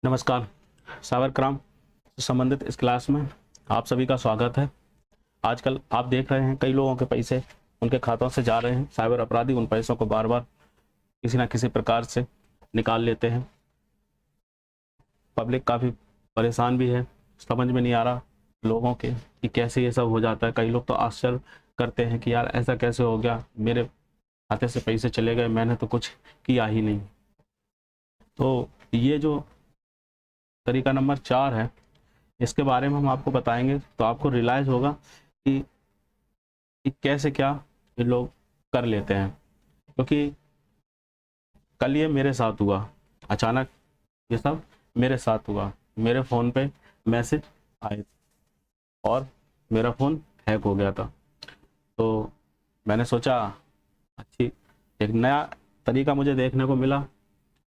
नमस्कार। Cyber crime से संबंधित इस क्लास में आप सभी का स्वागत है। आजकल आप देख रहे हैं कई लोगों के पैसे उनके खातों से जा रहे हैं। साइबर अपराधी उन पैसों को बार बार किसी ना किसी प्रकार से निकाल लेते हैं। पब्लिक काफ़ी परेशान भी है, समझ में नहीं आ रहा लोगों के कि कैसे ये सब हो जाता है। कई लोग तो आश्चर्य करते हैं कि यार ऐसा कैसे हो गया, मेरे खाते से पैसे चले गए, मैंने तो कुछ किया ही नहीं। तो ये जो तरीका नंबर 4 है, इसके बारे में हम आपको बताएंगे तो आपको रियलाइज़ होगा कि कैसे क्या ये लोग कर लेते हैं। क्योंकि कल ये मेरे साथ हुआ, अचानक ये सब मेरे साथ हुआ। मेरे फ़ोन पे मैसेज आए और मेरा फ़ोन हैक हो गया था। तो मैंने सोचा अच्छी एक नया तरीका मुझे देखने को मिला,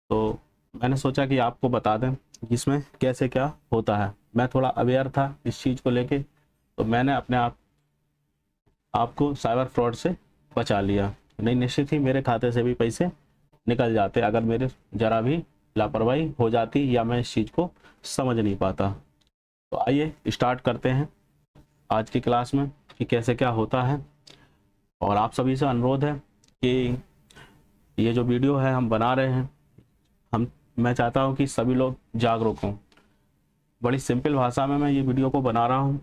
तो मैंने सोचा कि आपको बता दें इसमें कैसे क्या होता है। मैं थोड़ा अवेयर था इस चीज़ को लेके, तो मैंने अपने आपको साइबर फ्रॉड से बचा लिया। नहीं, निश्चित ही मेरे खाते से भी पैसे निकल जाते अगर मेरे ज़रा भी लापरवाही हो जाती या मैं इस चीज़ को समझ नहीं पाता। तो आइए स्टार्ट करते हैं आज की क्लास में कि कैसे क्या होता है। और आप सभी से अनुरोध है कि ये जो वीडियो है हम बना रहे हैं, मैं चाहता हूँ कि सभी लोग जागरूक हों। बड़ी सिंपल भाषा में मैं ये वीडियो को बना रहा हूँ,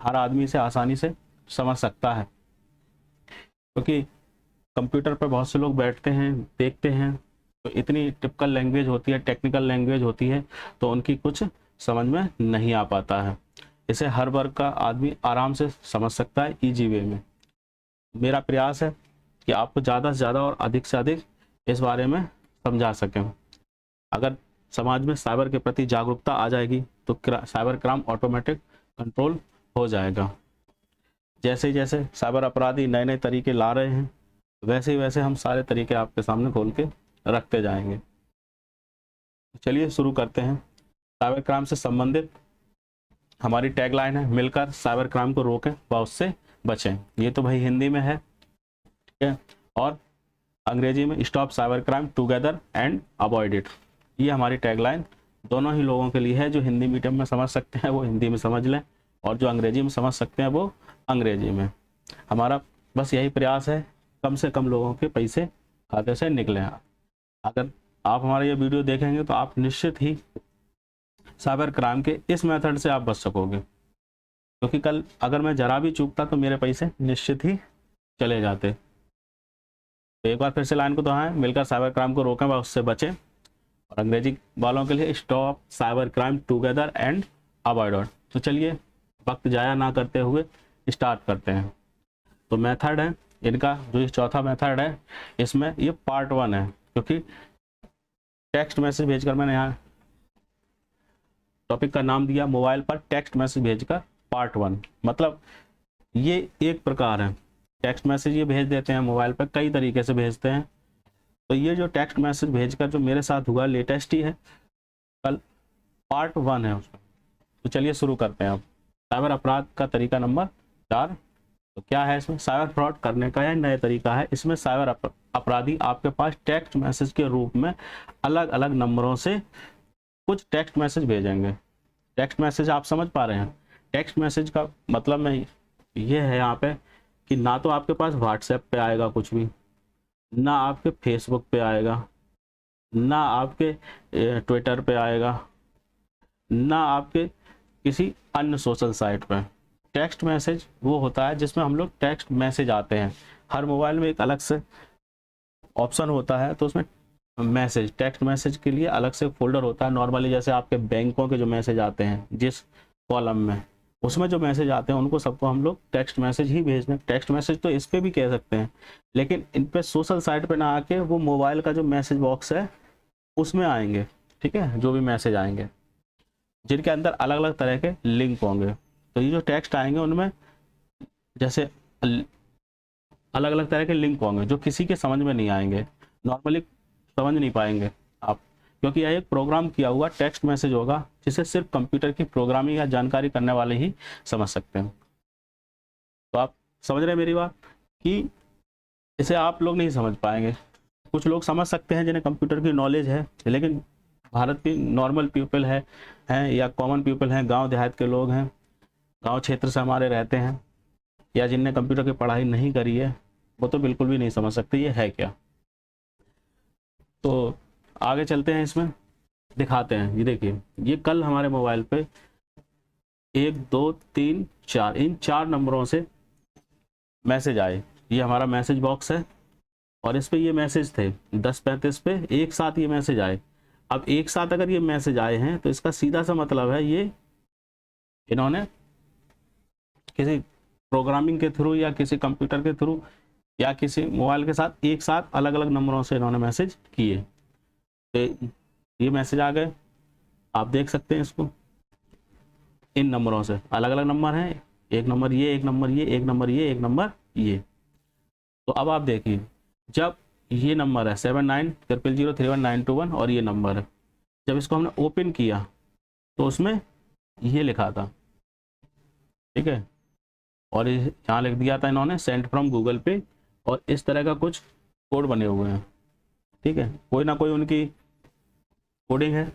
हर आदमी से आसानी से समझ सकता है। क्योंकि कंप्यूटर पर बहुत से लोग बैठते हैं, देखते हैं, तो इतनी टिपिकल लैंग्वेज होती है, टेक्निकल लैंग्वेज होती है, तो उनकी कुछ समझ में नहीं आ पाता है। इसे हर वर्ग का आदमी आराम से समझ सकता है, ईजी वे में। मेरा प्रयास है कि आपको ज़्यादा से ज़्यादा और अधिक से अधिक इस बारे में समझा सकें। अगर समाज में साइबर के प्रति जागरूकता आ जाएगी तो साइबर क्राइम ऑटोमेटिक कंट्रोल हो जाएगा। जैसे जैसे साइबर अपराधी नए नए तरीके ला रहे हैं, वैसे ही वैसे हम सारे तरीके आपके सामने खोल के रखते जाएंगे। चलिए शुरू करते हैं। साइबर क्राइम से संबंधित हमारी टैगलाइन है, मिलकर साइबर क्राइम को रोकें व उससे बचें। ये तो भाई हिंदी में है, ठीक है। और अंग्रेजी में stop cyber crime together and avoid it. ये हमारी टैगलाइन दोनों ही लोगों के लिए है। जो हिंदी मीडियम में समझ सकते हैं वो हिंदी में समझ लें, और जो अंग्रेजी में समझ सकते हैं वो अंग्रेजी में। हमारा बस यही प्रयास है, कम से कम लोगों के पैसे खाते से निकलें। अगर आप हमारा ये वीडियो देखेंगे तो आप निश्चित ही साइबर क्राइम के इस मेथड से आप बच सकोगे। क्योंकि कल अगर मैं जरा भी चूकता तो मेरे पैसे निश्चित ही चले जाते। तो एक बार फिर से लाइन को दोहराएं, मिलकर साइबर क्राइम को रोकें व उससे बचें। और अंग्रेजी वालों के लिए stop cyber crime together and avoid it. तो चलिए वक्त जाया ना करते हुए स्टार्ट करते हैं। तो मेथड है इनका, जो ये चौथा मेथड है, इसमें ये पार्ट 1 है। क्योंकि टेक्स्ट मैसेज भेजकर, मैंने यहाँ टॉपिक का नाम दिया मोबाइल पर टेक्स्ट मैसेज भेजकर पार्ट 1, मतलब ये एक प्रकार है। टेक्स्ट मैसेज ये भेज देते हैं मोबाइल पर, कई तरीके से भेजते हैं। तो ये जो टेक्स्ट मैसेज भेजकर जो मेरे साथ हुआ, लेटेस्ट ही है, कल पार्ट 1 है उसमें। तो चलिए शुरू करते हैं अब। साइबर अपराध का तरीका नंबर 4। तो क्या है इसमें? साइबर फ्रॉड करने का यह नया तरीका है। इसमें साइबर अपराधी आपके पास टेक्स्ट मैसेज के रूप में अलग अलग नंबरों से कुछ टेक्स्ट मैसेज भेजेंगे। टेक्स्ट मैसेज आप समझ पा रहे हैं? टेक्स्ट मैसेज का मतलब में ये है यहाँ पे कि ना तो आपके पास व्हाट्सएप पे आएगा कुछ भी, ना आपके फेसबुक पे आएगा, ना आपके ट्विटर पे आएगा, ना आपके किसी अन्य सोशल साइट पे। टेक्स्ट मैसेज वो होता है जिसमें हम लोग टेक्स्ट मैसेज आते हैं। हर मोबाइल में एक अलग से ऑप्शन होता है, तो उसमें मैसेज, टेक्स्ट मैसेज के लिए अलग से फोल्डर होता है। नॉर्मली जैसे आपके बैंकों के जो मैसेज आते हैं जिस कॉलम में, उसमें जो मैसेज आते हैं उनको सबको हम लोग टेक्स्ट मैसेज ही भेजते हैं। टेक्स्ट मैसेज तो इस पे भी कह सकते हैं, लेकिन इन पे सोशल साइट पे ना आके वो मोबाइल का जो मैसेज बॉक्स है उसमें आएंगे, ठीक है। जो भी मैसेज आएंगे जिनके अंदर अलग अलग तरह के लिंक होंगे। तो ये जो टेक्स्ट आएंगे उनमें जैसे अलग अलग तरह के लिंक होंगे जो किसी के समझ में नहीं आएंगे, नॉर्मली समझ नहीं पाएंगे आप, क्योंकि यह एक प्रोग्राम किया हुआ टेक्स्ट मैसेज होगा जिसे सिर्फ कंप्यूटर की प्रोग्रामिंग या जानकारी करने वाले ही समझ सकते हैं। तो आप समझ रहे हैं मेरी बात कि इसे आप लोग नहीं समझ पाएंगे। कुछ लोग समझ सकते हैं जिन्हें कंप्यूटर की नॉलेज है, लेकिन भारत की नॉर्मल पीपल हैं या कॉमन पीपल हैं, गांव देहात के लोग हैं, गांव क्षेत्र से हमारे रहते हैं, या जिनने कंप्यूटर की पढ़ाई नहीं करी है, वो तो बिल्कुल भी नहीं समझ सकते ये है क्या। तो आगे चलते हैं, इसमें दिखाते हैं। ये देखिए, ये कल हमारे मोबाइल पे 1 2 3 4 इन 4 नंबरों से मैसेज आए। ये हमारा मैसेज बॉक्स है और इस पे ये मैसेज थे 10:35 पे एक साथ ये मैसेज आए। अब एक साथ अगर ये मैसेज आए हैं तो इसका सीधा सा मतलब है ये इन्होंने किसी प्रोग्रामिंग के थ्रू या किसी कंप्यूटर के थ्रू या किसी मोबाइल के साथ एक साथ अलग अलग नंबरों से इन्होंने मैसेज किए। तो ये मैसेज आ गए, आप देख सकते हैं इसको, इन नंबरों से अलग अलग नंबर हैं, एक नंबर ये, एक नंबर ये, एक नंबर ये, एक नंबर ये। तो अब आप देखिए, जब ये नंबर है 7900031921 और ये नंबर है, जब इसको हमने ओपन किया तो उसमें ये लिखा था, ठीक है, और यहाँ लिख दिया था इन्होंने सेंड फ्रॉम गूगल पे, और इस तरह का कुछ कोड बने हुए हैं, ठीक है, कोई ना कोई उनकी कोडिंग है।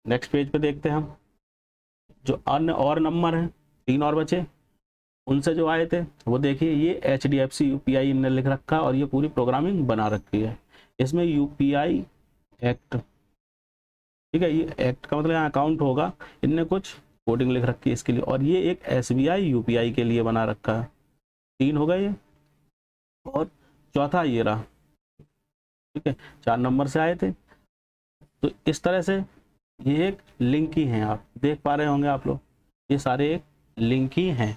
नेक्स्ट पेज पे देखते हैं हम, जो अन्य और नंबर हैं 3 और बचे, उनसे जो आए थे वो देखिए, ये HDFC UPI इनने लिख रखा है और ये पूरी प्रोग्रामिंग बना रखी है। इसमें UPI एक्ट, ठीक है, ये एक्ट का मतलब यहाँ अकाउंट होगा, इनने कुछ कोडिंग लिख रखी है इसके लिए, और ये एक SBI UPI के लिए बना रखा है। 3 हो गए ये, और चौथा ये रहा, ठीक है, 4 नंबर से आए थे। तो इस तरह से ये एक लिंक ही हैं, आप देख पा रहे होंगे आप लोग, ये सारे एक लिंक ही हैं,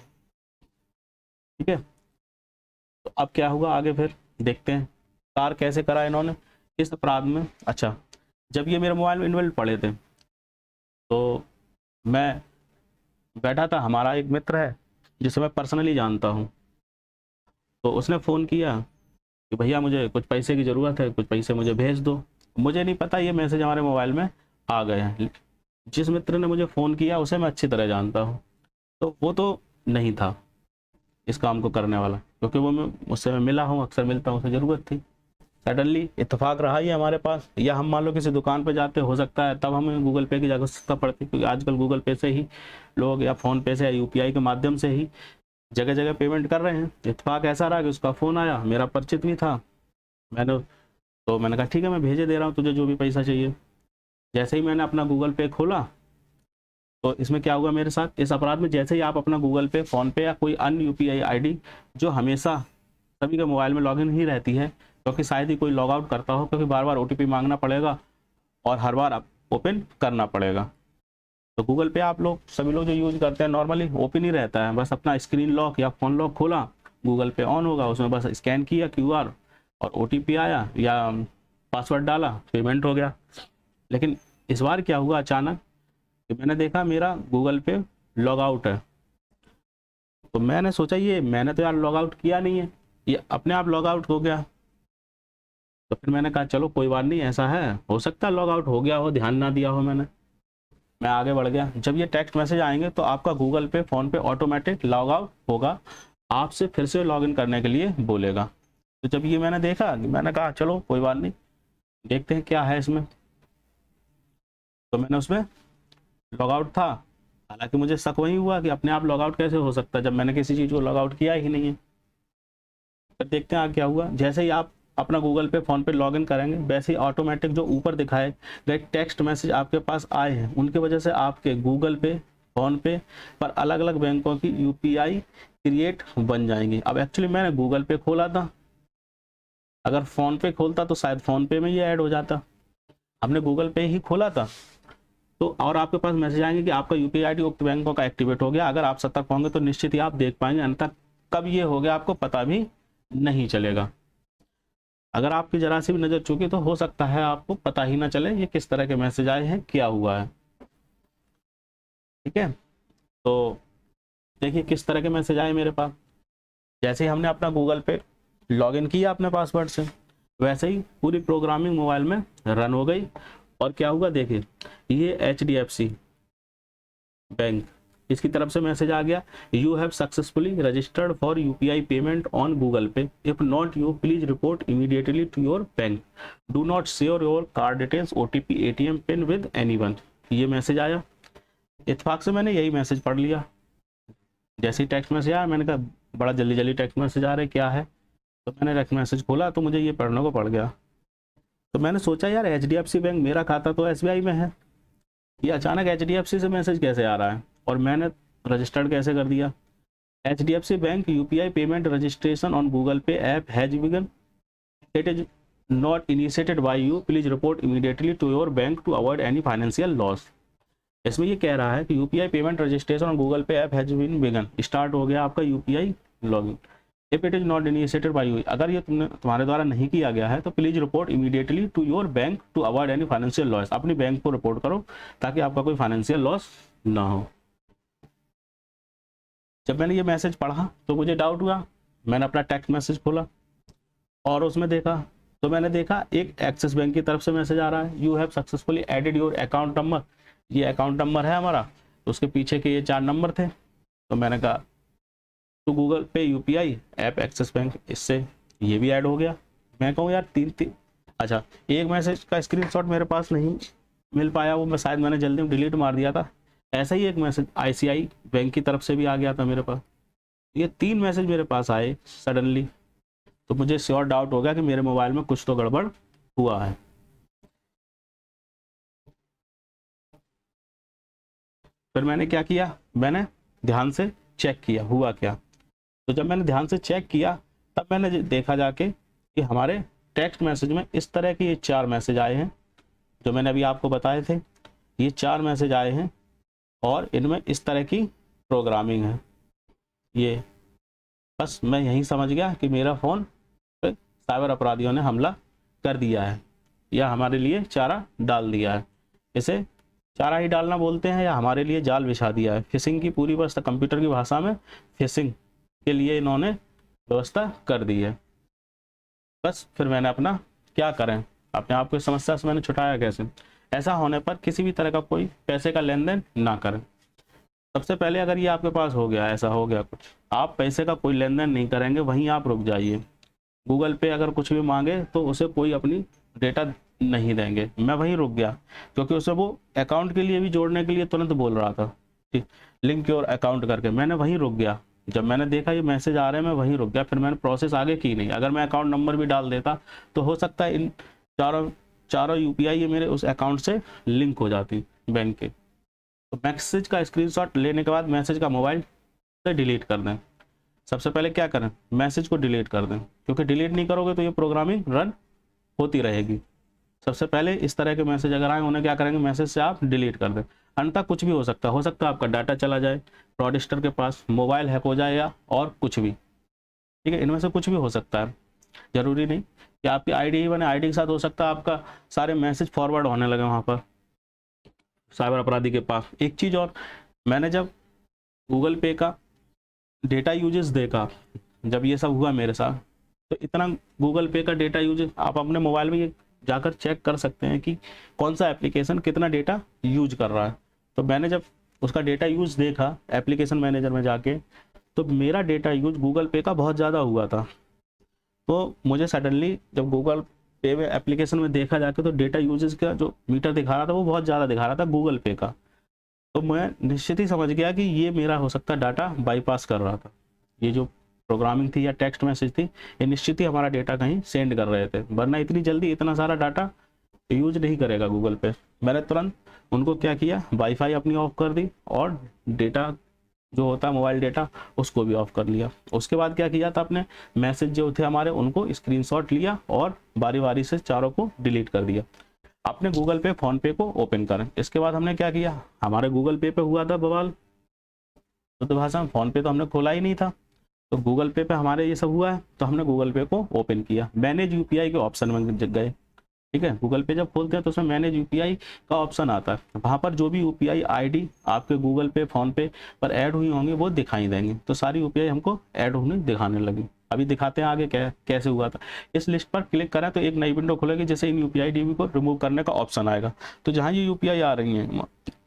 ठीक है। तो अब क्या हुआ आगे, फिर देखते हैं कार कैसे करा इन्होंने इस अपराध में। अच्छा, जब ये मेरे मोबाइल में इनबिल्ट पड़े थे तो मैं बैठा था, हमारा एक मित्र है जिसे मैं पर्सनली जानता हूँ, तो उसने फ़ोन किया कि भैया मुझे कुछ पैसे की ज़रूरत है, कुछ पैसे मुझे भेज दो। मुझे नहीं पता ये मैसेज हमारे मोबाइल में आ गए हैं। जिस मित्र ने मुझे फ़ोन किया उसे मैं अच्छी तरह जानता हूँ, तो वो तो नहीं था इस काम को करने वाला, क्योंकि वो मुझसे मैं मिला हूँ, अक्सर मिलता हूँ, उसे ज़रूरत थी। सडनली इत्तेफाक रहा ही हमारे पास, या हम मान लो किसी दुकान पे जाते, हो सकता है तब हमें गूगल पे की आवश्यकता पड़ती, क्योंकि आजकल गूगल पे से ही लोग, या फ़ोन पे से, या UPI के माध्यम से ही जगह जगह पेमेंट कर रहे हैं। इत्तेफाक ऐसा रहा कि उसका फ़ोन आया, मेरा परिचित भी था, मैंने कहा ठीक है, मैं भेजे दे रहा हूँ तुझे जो भी पैसा चाहिए। जैसे ही मैंने अपना गूगल पे खोला तो इसमें क्या हुआ मेरे साथ, इस अपराध में, जैसे ही आप अपना गूगल पे, फ़ोन पे या कोई अन्य UPI ID जो हमेशा सभी के मोबाइल में लॉगिन ही रहती है, क्योंकि शायद ही कोई लॉग आउट करता हो, क्योंकि बार बार OTP मांगना पड़ेगा और हर बार आप ओपन करना पड़ेगा। तो गूगल पे आप लोग सभी लोग जो यूज़ करते हैं नॉर्मली ओपन ही रहता है, बस अपना स्क्रीन लॉक या फ़ोन लॉक खोला, गूगल पे ऑन होगा, उसमें बस स्कैन किया QR और OTP आया या पासवर्ड डाला, पेमेंट हो गया। लेकिन इस बार क्या हुआ अचानक कि मैंने देखा मेरा गूगल पे लॉग आउट है, तो मैंने सोचा ये मैंने तो यार लॉग आउट किया नहीं है, ये अपने आप लॉग आउट हो गया। तो फिर मैंने कहा चलो कोई बात नहीं, ऐसा है, हो सकता है लॉग आउट हो गया हो, ध्यान ना दिया हो मैंने। मैं आगे बढ़ गया। जब ये टेक्स्ट मैसेज आएंगे तो आपका गूगल पे, फ़ोन पे ऑटोमेटिक लॉग आउट होगा, आपसे फिर से लॉगिन करने के लिए बोलेगा। तो जब ये मैंने देखा, मैंने कहा चलो कोई बात नहीं, देखते हैं क्या है इसमें। तो मैंने उसमें लॉग आउट था, हालांकि मुझे शक वही हुआ कि अपने आप लॉग आउट कैसे हो सकता है जब मैंने किसी चीज़ को लॉग आउट किया ही नहीं है। फिर देखते हैं आगे क्या हुआ। जैसे ही आप अपना गूगल पे, फ़ोन पे लॉगिन करेंगे, वैसे ही ऑटोमेटिक जो ऊपर दिखाए गए टेक्स्ट मैसेज आपके पास आए हैं, उनकी वजह से आपके गूगल पे, फ़ोन पे पर अलग अलग बैंकों की UPI क्रिएट बन जाएंगी। अब एक्चुअली मैंने गूगल पे खोला था, अगर फ़ोन पे खोलता तो शायद फ़ोन पे में ये ऐड हो जाता, हमने गूगल पे ही खोला था। तो और आपके पास मैसेज आएंगे कि आपका UPI ID उक्त बैंकों का एक्टिवेट हो गया। अगर आप सतर्क होंगे तो निश्चित ही आप देख पाएंगे, अन्यथा कब ये हो गया आपको पता भी नहीं चलेगा। अगर आपकी जरा सी भी नज़र चूकी तो हो सकता है आपको पता ही ना चले ये किस तरह के मैसेज आए हैं, क्या हुआ है, ठीक है। तो देखिए किस तरह के मैसेज आए मेरे पास। जैसे ही हमने अपना गूगल पे लॉगिन किया अपने पासवर्ड से, वैसे ही पूरी प्रोग्रामिंग मोबाइल में रन हो गई। और क्या हुआ देखिए, ये HDFC बैंक इसकी तरफ से मैसेज आ गया, you have successfully registered for UPI payment on Google Pay, if not you please report immediately to your bank, do not share your card details, OTP, ATM pin with anyone. ये message आया। इत्तेफाक से मैंने यही message पढ़ लिया। जैसे ही text message आया मैंने कहा बड़ा जल्दी जल्दी टेक्स्ट मैसेज आ रहा है, क्या है? तो मैंने टेक्स्ट मैसेज खोला तो मुझे ये पढ़ने को पड़ गया। तो मैंने सोचा यार HDFC बैंक, मेरा खाता तो SBI में है, ये अचानक HDFC से मैसेज कैसे आ रहा है? और मैंने रजिस्टर्ड कैसे कर दिया? HDFC bank UPI payment registration on Google Pay app has begun, it is not initiated by you, please report immediately to your bank to avoid any financial loss. इसमें ये कह रहा है कि UPI payment registration on Google Pay app has been begun, start हो गया आपका UPI login, if it is not initiated by you, अगर ये तुम्हारे द्वारा नहीं किया गया है तो please report immediately to your bank to avoid any financial loss, अपनी बैंक को रिपोर्ट करो ताकि आपका कोई फाइनेंशियल लॉस ना हो। जब मैंने ये मैसेज पढ़ा तो मुझे डाउट हुआ, मैंने अपना टेक्स्ट मैसेज खोला और उसमें देखा तो मैंने देखा एक एक्सिस बैंक की तरफ से मैसेज आ रहा है, you have successfully added your account number, ये अकाउंट नंबर है हमारा, तो उसके पीछे के ये 4 नंबर थे। तो मैंने कहा तो गूगल पे UPI ऐप एक्सिस बैंक, इससे ये भी ऐड हो गया। मैं कहूँ यार तीन अच्छा, एक मैसेज का स्क्रीनशॉट मेरे पास नहीं मिल पाया, वो मैं शायद मैंने जल्दी में डिलीट मार दिया था। ऐसा ही एक मैसेज ICI बैंक की तरफ से भी आ गया था मेरे पास। ये 3 मैसेज मेरे पास आए सडनली, तो मुझे श्योर डाउट हो गया कि मेरे मोबाइल में कुछ तो गड़बड़ हुआ है। फिर मैंने क्या किया, मैंने ध्यान से चेक किया हुआ क्या। तो जब मैंने ध्यान से चेक किया तब मैंने देखा जाके कि हमारे टेक्स्ट मैसेज में इस तरह के ये 4 मैसेज आए हैं जो मैंने अभी आपको बताए थे। ये 4 मैसेज आए हैं और इनमें इस तरह की प्रोग्रामिंग है। ये बस मैं यही समझ गया कि मेरा फ़ोन पे साइबर अपराधियों ने हमला कर दिया है या हमारे लिए चारा डाल दिया है। इसे चारा ही डालना बोलते हैं या हमारे लिए जाल बिछा दिया है। फिशिंग की पूरी व्यवस्था, कंप्यूटर की भाषा में फिशिंग के लिए इन्होंने व्यवस्था कर दी है। बस फिर मैंने अपना क्या करें, अपने आप को इस समस्या से मैंने छुटाया कैसे। ऐसा होने पर किसी भी तरह का कोई पैसे का लेन देन ना करें। सबसे पहले अगर ये आपके पास हो गया, ऐसा हो गया कुछ, आप पैसे का कोई लेन देन नहीं करेंगे, वहीं आप रुक जाइए। गूगल पे अगर कुछ भी मांगे तो उसे कोई अपनी डेटा नहीं देंगे। मैं वहीं रुक गया क्योंकि उसे वो अकाउंट के लिए भी जोड़ने के लिए तुरंत बोल रहा था, ठीक, लिंक योर अकाउंट करके। मैंने वहीं रुक गया। जब मैंने देखा ये मैसेज आ रहे हैं मैं वहीं रुक गया। फिर मैंने प्रोसेस आगे की नहीं। अगर मैं अकाउंट नंबर भी डाल देता तो हो सकता है इन चारों UPI ये मेरे उस अकाउंट से लिंक हो जाती बैंक के। तो मैसेज का स्क्रीनशॉट लेने के बाद मैसेज का मोबाइल से डिलीट कर दें। सबसे पहले क्या करें, मैसेज को डिलीट कर दें, क्योंकि डिलीट नहीं करोगे तो ये प्रोग्रामिंग रन होती रहेगी। सबसे पहले इस तरह के मैसेज अगर आए उन्हें क्या करेंगे, मैसेज से आप डिलीट कर दें। अन्यथा कुछ भी हो सकता है आपका डाटा चला जाए, फ्रॉडस्टर के पास मोबाइल हैक हो जाए या और कुछ भी, ठीक है, इनमें से कुछ भी हो सकता है। ज़रूरी नहीं कि आपकी ID ही बने, ID के साथ हो सकता है आपका सारे मैसेज फॉरवर्ड होने लगे वहाँ पर साइबर अपराधी के पास। एक चीज़ और, मैंने जब गूगल पे का डेटा यूजेस देखा, जब ये सब हुआ मेरे साथ, तो इतना गूगल पे का डेटा यूज आप अपने मोबाइल में ये जाकर चेक कर सकते हैं कि कौन सा एप्लीकेशन कितना डेटा यूज कर रहा है। तो मैंने जब उसका डेटा यूज देखा एप्लीकेशन मैनेजर में जाके, तो मेरा डेटा यूज गूगल पे का बहुत ज़्यादा हुआ था। तो मुझे सडनली जब गूगल पे में एप्लीकेशन में देखा जाके तो डेटा यूजेस का जो मीटर दिखा रहा था वो बहुत ज़्यादा दिखा रहा था गूगल पे का। तो मैं निश्चित ही समझ गया कि ये मेरा हो सकता है डाटा बाईपास कर रहा था। ये जो प्रोग्रामिंग थी या टेक्स्ट मैसेज थी, ये निश्चित ही हमारा डेटा कहीं सेंड कर रहे थे, वरना इतनी जल्दी इतना सारा डाटा यूज नहीं करेगा गूगल पे। मैंने तुरंत उनको क्या किया, वाईफाई अपनी ऑफ कर दी और डेटा जो होता है मोबाइल डेटा उसको भी ऑफ कर लिया। उसके बाद क्या किया था, अपने मैसेज जो थे हमारे उनको स्क्रीनशॉट लिया और बारी बारी से चारों को डिलीट कर दिया। अपने गूगल पे फोन पे को ओपन करें। इसके बाद हमने क्या किया, हमारे गूगल पे हुआ था बवाल, तो भाषा में फोन पे तो हमने खोला ही नहीं था, तो गूगल पे हमारे ये सब हुआ है, तो हमने गूगल पे को ओपन किया। मैनेज UPI के ऑप्शन में गए, ठीक है। गूगल पे जब खोलते हैं तो उसमें मैनेज UPI का ऑप्शन आता है। वहाँ पर जो भी UPI ID आपके गूगल पे फोन पे पर ऐड हुई होंगी वो दिखाई देंगी। तो सारी UPI हमको ऐड होने दिखाने लगी। अभी दिखाते हैं आगे कैसे हुआ था। इस लिस्ट पर क्लिक करें तो एक नई विंडो खुलेगी, जैसे इन UPI ID को रिमूव करने का ऑप्शन आएगा। तो जहाँ ये UPI आ रही हैं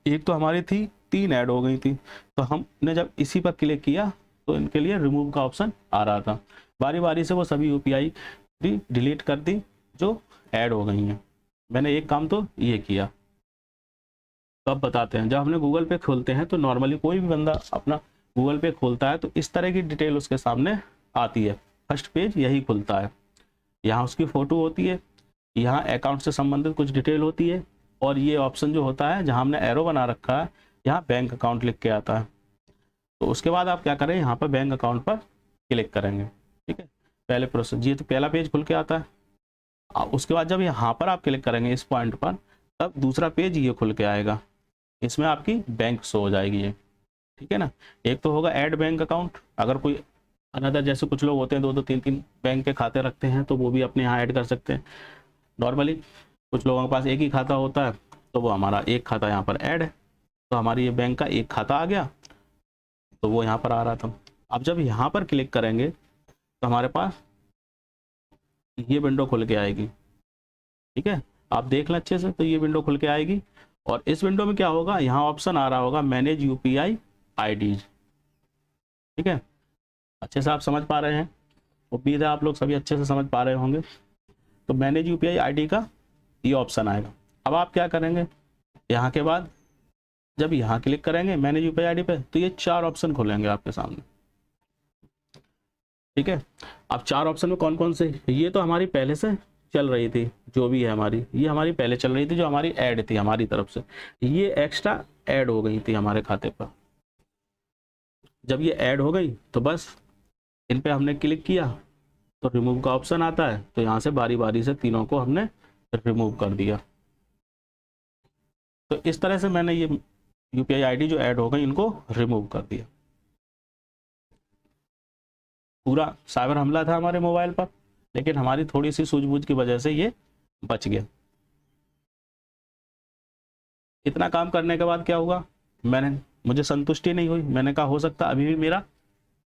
एक तो हमारी थी 3 ऐड हो गई थी, तो हमने जब इसी पर क्लिक किया तो इनके लिए रिमूव का ऑप्शन आ रहा था। बारी बारी से वो सभी यूपीआई डिलीट कर दी जो ऐड हो गई हैं। मैंने एक काम तो ये किया। तो अब बताते हैं, जब हमने गूगल पे खोलते हैं तो नॉर्मली कोई भी बंदा अपना गूगल पे खोलता है तो इस तरह की डिटेल उसके सामने आती है। फर्स्ट पेज यही खुलता है, यहाँ उसकी फ़ोटो होती है, यहाँ अकाउंट से संबंधित कुछ डिटेल होती है, और ये ऑप्शन जो होता है जहाँ हमने एरो बना रखा है यहाँ बैंक अकाउंट लिख के आता है। तो उसके बाद आप क्या करें, यहाँ पर बैंक अकाउंट पर क्लिक करेंगे। ठीक है, पहले प्रोसेस ये तो पहला पेज खुल के आता है। उसके बाद जब यहाँ पर आप क्लिक करेंगे इस पॉइंट पर, तब दूसरा पेज ये खुल के आएगा, इसमें आपकी बैंक शो हो जाएगी ये। ठीक है ना, एक तो होगा ऐड बैंक अकाउंट, अगर कोई अनदर जैसे कुछ लोग होते हैं 2-2 3-3 बैंक के खाते रखते हैं तो वो भी अपने यहाँ ऐड कर सकते हैं। नॉर्मली कुछ लोगों के पास एक ही खाता होता है तो वो हमारा एक खाता यहाँ पर ऐड है, तो हमारी ये बैंक का एक खाता आ गया, तो वो यहाँ पर आ रहा था। अब जब यहाँ पर क्लिक करेंगे तो हमारे पास ये विंडो खुल के आएगी। ठीक है, आप देख लें अच्छे से, तो ये विंडो खुल के आएगी और इस विंडो में क्या होगा, यहाँ ऑप्शन आ रहा होगा मैनेज यूपीआई आईडीज। ठीक है, अच्छे से आप समझ पा रहे हैं, उम्मीद है आप लोग सभी अच्छे से समझ पा रहे होंगे। तो मैनेज यूपीआई आईडी का ये ऑप्शन आएगा। अब आप क्या करेंगे, यहाँ के बाद जब यहाँ क्लिक करेंगे मैनेज यूपीआई आईडी पे तो ये 4 ऑप्शन खुलेंगे आपके सामने। ठीक है, अब 4 ऑप्शन में कौन कौन से, ये तो हमारी पहले से चल रही थी, जो भी है हमारी, ये हमारी पहले चल रही थी जो हमारी ऐड थी हमारी तरफ से, ये एक्स्ट्रा ऐड हो गई थी हमारे खाते पर। जब ये ऐड हो गई तो बस इन पे हमने क्लिक किया तो रिमूव का ऑप्शन आता है, तो यहाँ से बारी बारी से तीनों को हमने रिमूव कर दिया। तो इस तरह से मैंने ये यूपीआई आईडी जो ऐड हो गई इनको रिमूव कर दिया। पूरा साइबर हमला था हमारे मोबाइल पर, लेकिन हमारी थोड़ी सी सूझबूझ की वजह से ये बच गया। इतना काम करने के बाद क्या हुआ, मुझे संतुष्टि नहीं हुई, मैंने कहा हो सकता अभी भी मेरा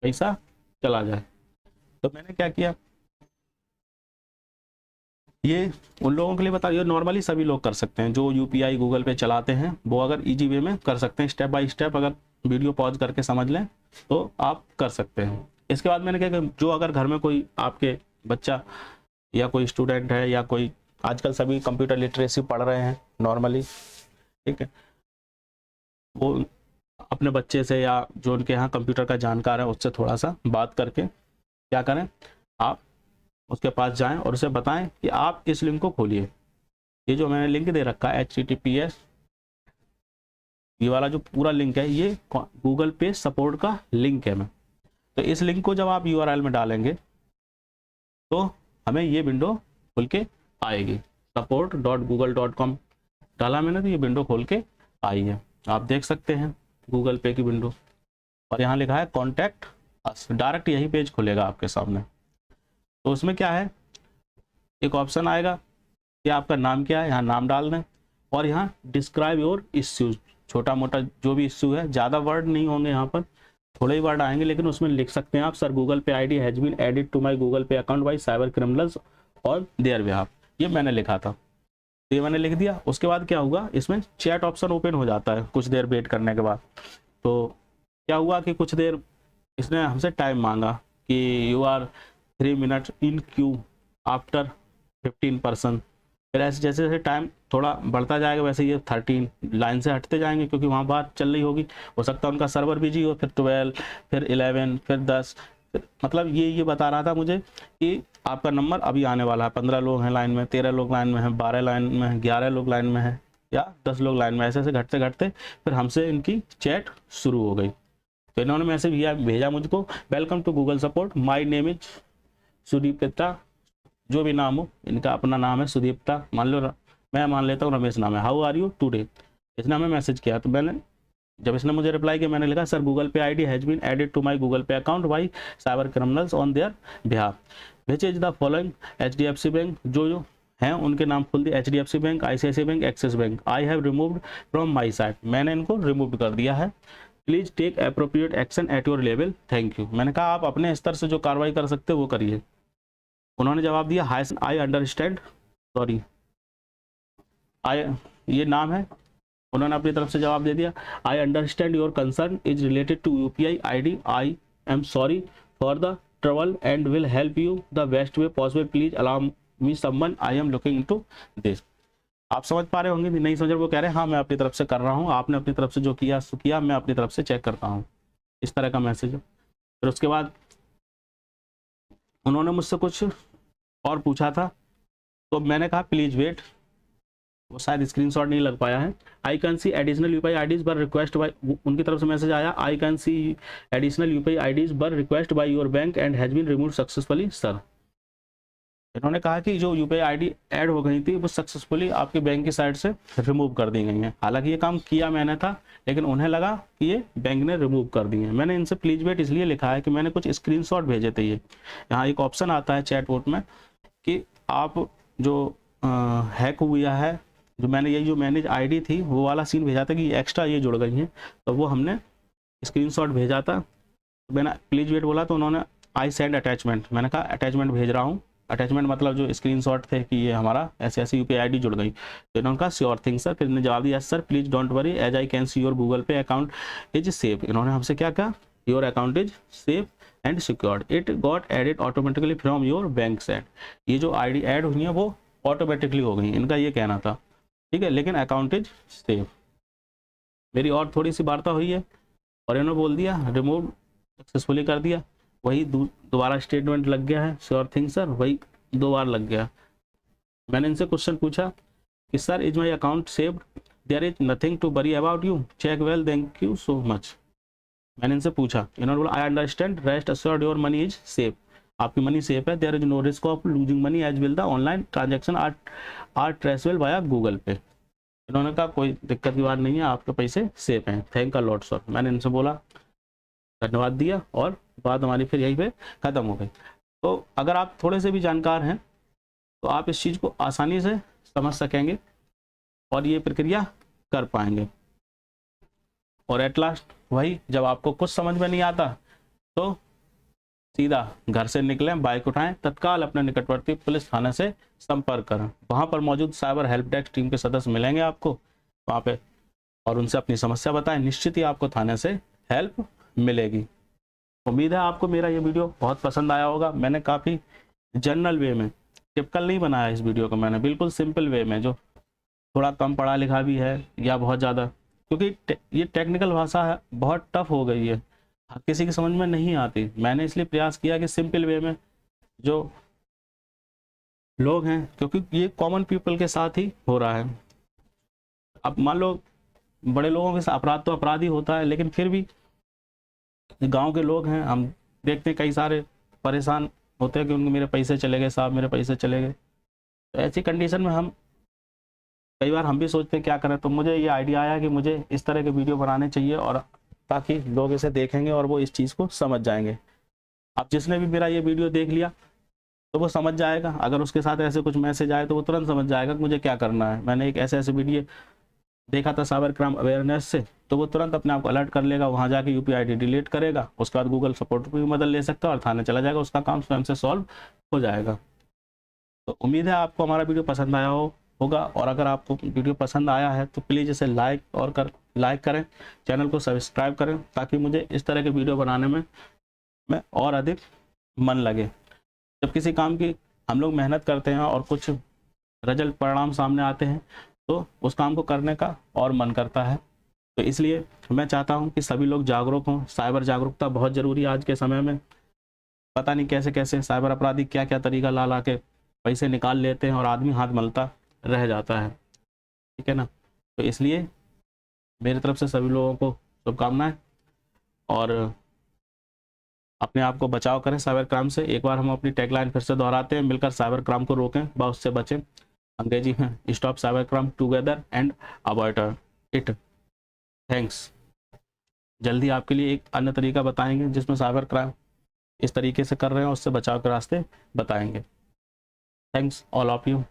पैसा चला जाए। तो मैंने क्या किया, ये उन लोगों के लिए बता, ये नॉर्मली सभी लोग कर सकते हैं जो यूपीआई गूगल पे चलाते हैं, वो अगर इजी वे में कर सकते हैं, स्टेप बाय स्टेप अगर वीडियो पॉज करके समझ लें तो आप कर सकते हैं। इसके बाद मैंने क्या किया, जो अगर घर में कोई आपके बच्चा या कोई स्टूडेंट है या कोई, आजकल सभी कंप्यूटर लिटरेसी पढ़ रहे हैं नॉर्मली, ठीक है, वो अपने बच्चे से या जो उनके यहाँ कंप्यूटर का जानकार है उससे थोड़ा सा बात करके क्या करें, आप उसके पास जाएं और उसे बताएं कि आप इस लिंक को खोलिए। ये जो मैंने लिंक दे रखा है HTTPS, ये वाला जो पूरा लिंक है ये गूगल पे सपोर्ट का लिंक है। मैं तो इस लिंक को जब आप URL में डालेंगे तो हमें ये विंडो खुल के आएगी। support.google.com डाला मैंने तो ये विंडो खोल के आई है, आप देख सकते हैं गूगल पे की विंडो, और यहाँ लिखा है कॉन्टैक्ट अस, डायरेक्ट यही पेज खुलेगा आपके सामने। तो उसमें क्या है, एक ऑप्शन आएगा कि आपका नाम क्या है, यहाँ नाम डाल दें, और यहाँ डिस्क्राइब योर इश्यूज, छोटा मोटा जो भी इश्यू है, ज़्यादा वर्ड नहीं होंगे यहाँ पर, थोड़े ही वर्ड आएंगे, लेकिन उसमें लिख सकते हैं आप, sir Google Pay ID has been added to my Google Pay account by cyber criminals और देयर बिहाफ, ये मैंने लिखा था, ये मैंने लिख दिया। उसके बाद क्या हुआ, इसमें चैट ऑप्शन ओपन हो जाता है कुछ देर वेट करने के बाद। तो क्या हुआ कि कुछ देर इसने हमसे टाइम मांगा कि you are 3 minute in queue after 15%, फिर ऐसे जैसे जैसे टाइम थोड़ा बढ़ता जाएगा वैसे ये 13 लाइन से हटते जाएंगे, क्योंकि वहाँ बात चल रही होगी, हो सकता है उनका सर्वर बिजी हो, फिर 12, फिर 11, फिर 10, मतलब ये बता रहा था मुझे कि आपका नंबर अभी आने वाला है, 15 लोग हैं लाइन में, 13 लोग लाइन में हैं, 12 लाइन में हैं, 11 लोग लाइन में हैं, या 10 लोग लाइन में, ऐसे ऐसे घटते घटते फिर हमसे इनकी चैट शुरू हो गई। तो इन्होंने मैसेज भेजा मुझको, welcome to Google support, my name is Sudipta, जो भी नाम हो, इनका अपना नाम है सुदीप्ता, मान लो मैं मान लेता हूँ रमेश नाम है, हाउ आर यू टुडे, इसने हमें मैसेज किया। तो मैंने जब इसने मुझे रिप्लाई किया, मैंने लिखा sir Google Pay ID has been added to my Google Pay account by cyber criminals on their behalf, which is the following HDFC bank, जो हैं उनके नाम खुल दिए, HDFC bank, ICICI bank, Axis bank, I have removed from my site, मैंने इनको remove कर दिया है, please take appropriate action at your level, thank you. मैंने कहा आप अपने स्तर से जो कार्रवाई कर सकते हो वो करिए। उन्होंने जवाब दिया, हाय आई अंडरस्टैंड, सॉरी आई, ये नाम है उन्होंने अपनी तरफ से जवाब दे दिया, I understand your concern is related to UPI ID, I am sorry for the trouble and will help you the best way possible, please allow me someone, I am looking into this. आप समझ पा रहे होंगे, नहीं समझ, वो कह रहे हैं हाँ मैं अपनी तरफ से कर रहा हूँ, आपने अपनी तरफ से जो किया सो किया, मैं अपनी तरफ से चेक करता हूँ, इस तरह का मैसेज है। फिर उसके बाद उन्होंने मुझसे कुछ और पूछा था, तो मैंने कहा प्लीज वेट, वो शायद स्क्रीनशॉट नहीं लग पाया है। I can see additional UPI IDs per request by, उनकी तरफ से मैसेज आया, I can see additional UPI IDs per request by your bank and has been remove successfully sir. इन्होंने कहा कि जो UPI ID ऐड हो गई थी वो सक्सेसफुली आपके बैंक की साइड से रिमूव कर दी गई हैं। हालांकि ये काम किया मैंने था, लेकिन उन्हें लगा कि ये बैंक ने रिमूव कर दी है। मैंने इनसे प्लीज वेट इसलिए लिखा है कि मैंने कुछ स्क्रीनशॉट भेजे थे। ये यहाँ एक ऑप्शन आता है चैटबॉट में कि आप जो हैक हुआ है, जो मैंने यही जो मैनेज ID थी वो वाला सीन भेजा था कि एक्स्ट्रा ये जुड़ गई हैं, तो वो हमने स्क्रीनशॉट भेजा था। तो मैंने प्लीज वेट बोला तो उन्होंने आई सेंड अटैचमेंट, मैंने कहा अटैचमेंट भेज रहा हूँ। अटैचमेंट मतलब जो स्क्रीनशॉट थे कि ये हमारा ऐसे UPI ID जुड़ गई। तो इन्होंने कहा श्योर थिंग सर। फिर इन्होंने जवाब दिया, sir please don't worry as I can see your Google Pay account is safe. इन्होंने हमसे क्या कहा, your account is safe and secured, it got added automatically from your bank set. ये जो ID ऐड हुई है वो ऑटोमेटिकली हो गई, इनका ये कहना था, ठीक है, लेकिन अकाउंट इज सेफ। मेरी और थोड़ी सी वार्ता हुई है और इन्होंने बोल दिया रिमूव सक्सेसफुली कर दिया। वही दोबारा स्टेटमेंट लग गया है, श्योर थिंग सर, वही 2 बार लग गया। मैंने इनसे क्वेश्चन पूछा कि sir is my account saved, there is nothing to worry about you, check well, thank you so much. मैंने इनसे पूछा, इन्होंने बोला I understand, rest assured your money is safe, आपकी मनी सेफ है, there is no risk of losing money as will the online transaction are traceable via Google Pay. इन्होंने कहा कोई दिक्कत की बात नहीं है, आपके पैसे सेफ हैं, थैंक अ लॉट सर। मैंने इनसे बोला धन्यवाद दिया और बात हमारी फिर यहीं पे ख़त्म हो गई। तो अगर आप थोड़े से भी जानकार हैं तो आप इस चीज़ को आसानी से समझ सकेंगे और ये प्रक्रिया कर पाएंगे। और एट लास्ट वही, जब आपको कुछ समझ में नहीं आता तो सीधा घर से निकलें, बाइक उठाएं, तत्काल अपने निकटवर्ती पुलिस थाने से संपर्क करें। वहाँ पर मौजूद साइबर हेल्प डेस्क टीम के सदस्य मिलेंगे आपको वहाँ पे, और उनसे अपनी समस्या बताएं, निश्चित ही आपको थाने से हेल्प मिलेगी। उम्मीद है आपको मेरा ये वीडियो बहुत पसंद आया होगा। मैंने काफ़ी जनरल वे में, टिपिकल नहीं बनाया इस वीडियो को मैंने, बिल्कुल सिंपल वे में, जो थोड़ा कम पढ़ा लिखा भी है या बहुत ज़्यादा, क्योंकि ये टेक्निकल भाषा है, बहुत टफ हो गई है, किसी की समझ में नहीं आती। मैंने इसलिए प्रयास किया कि सिंपल वे में जो लोग हैं, क्योंकि ये कॉमन पीपल के साथ ही हो रहा है। अब मान लो बड़े लोगों के साथ अपराध तो अपराध ही होता है, लेकिन फिर भी गांव के लोग हैं, हम देखते हैं कई सारे परेशान होते हैं कि उनके मेरे पैसे चले गए साहब, मेरे पैसे चले गए। तो ऐसी कंडीशन में हम कई बार हम भी सोचते हैं क्या करें। तो मुझे ये आइडिया आया कि मुझे इस तरह के वीडियो बनाने चाहिए, और ताकि लोग इसे देखेंगे और वो इस चीज़ को समझ जाएंगे। अब जिसने भी मेरा ये वीडियो देख लिया तो वो समझ जाएगा, अगर उसके साथ ऐसे कुछ मैसेज आए तो वो तुरंत समझ जाएगा कि मुझे क्या करना है। मैंने एक ऐसे वीडियो देखा था साइबर क्राइम अवेयरनेस से, तो वो तुरंत अपने आप को अलर्ट कर लेगा, वहाँ जाके UPI ID डिलीट करेगा, उसके बाद गूगल सपोर्ट की मदद ले सकता है और थाने चला जाएगा, उसका काम स्वयं से सॉल्व हो जाएगा। तो उम्मीद है आपको हमारा वीडियो पसंद आया होगा, और अगर आपको वीडियो पसंद आया है तो प्लीज़ इसे लाइक करें, चैनल को सब्सक्राइब करें, ताकि मुझे इस तरह के वीडियो बनाने में और अधिक मन लगे। जब किसी काम की हम लोग मेहनत करते हैं और कुछ रिजल्ट परिणाम सामने आते हैं तो उस काम को करने का और मन करता है। तो इसलिए मैं चाहता हूं कि सभी लोग जागरूक हों। साइबर जागरूकता बहुत ज़रूरी है आज के समय में। पता नहीं कैसे कैसे साइबर अपराधी क्या क्या तरीका ला के पैसे निकाल लेते हैं और आदमी हाथ मलता रह जाता है, ठीक है ना। तो इसलिए मेरी तरफ से सभी लोगों को शुभकामनाएं, और अपने आप को बचाव करें साइबर क्राइम से। एक बार हम अपनी टैगलाइन फिर से दोहराते हैं, मिलकर साइबर क्राइम को रोकें व उससे बचें। अंग्रेजी में stop cyber crime together and avoid it. Thanks. जल्दी आपके लिए एक अन्य तरीका बताएंगे जिसमें साइबर क्राइम इस तरीके से कर रहे हैं उससे बचाव के रास्ते बताएंगे। Thanks all of you.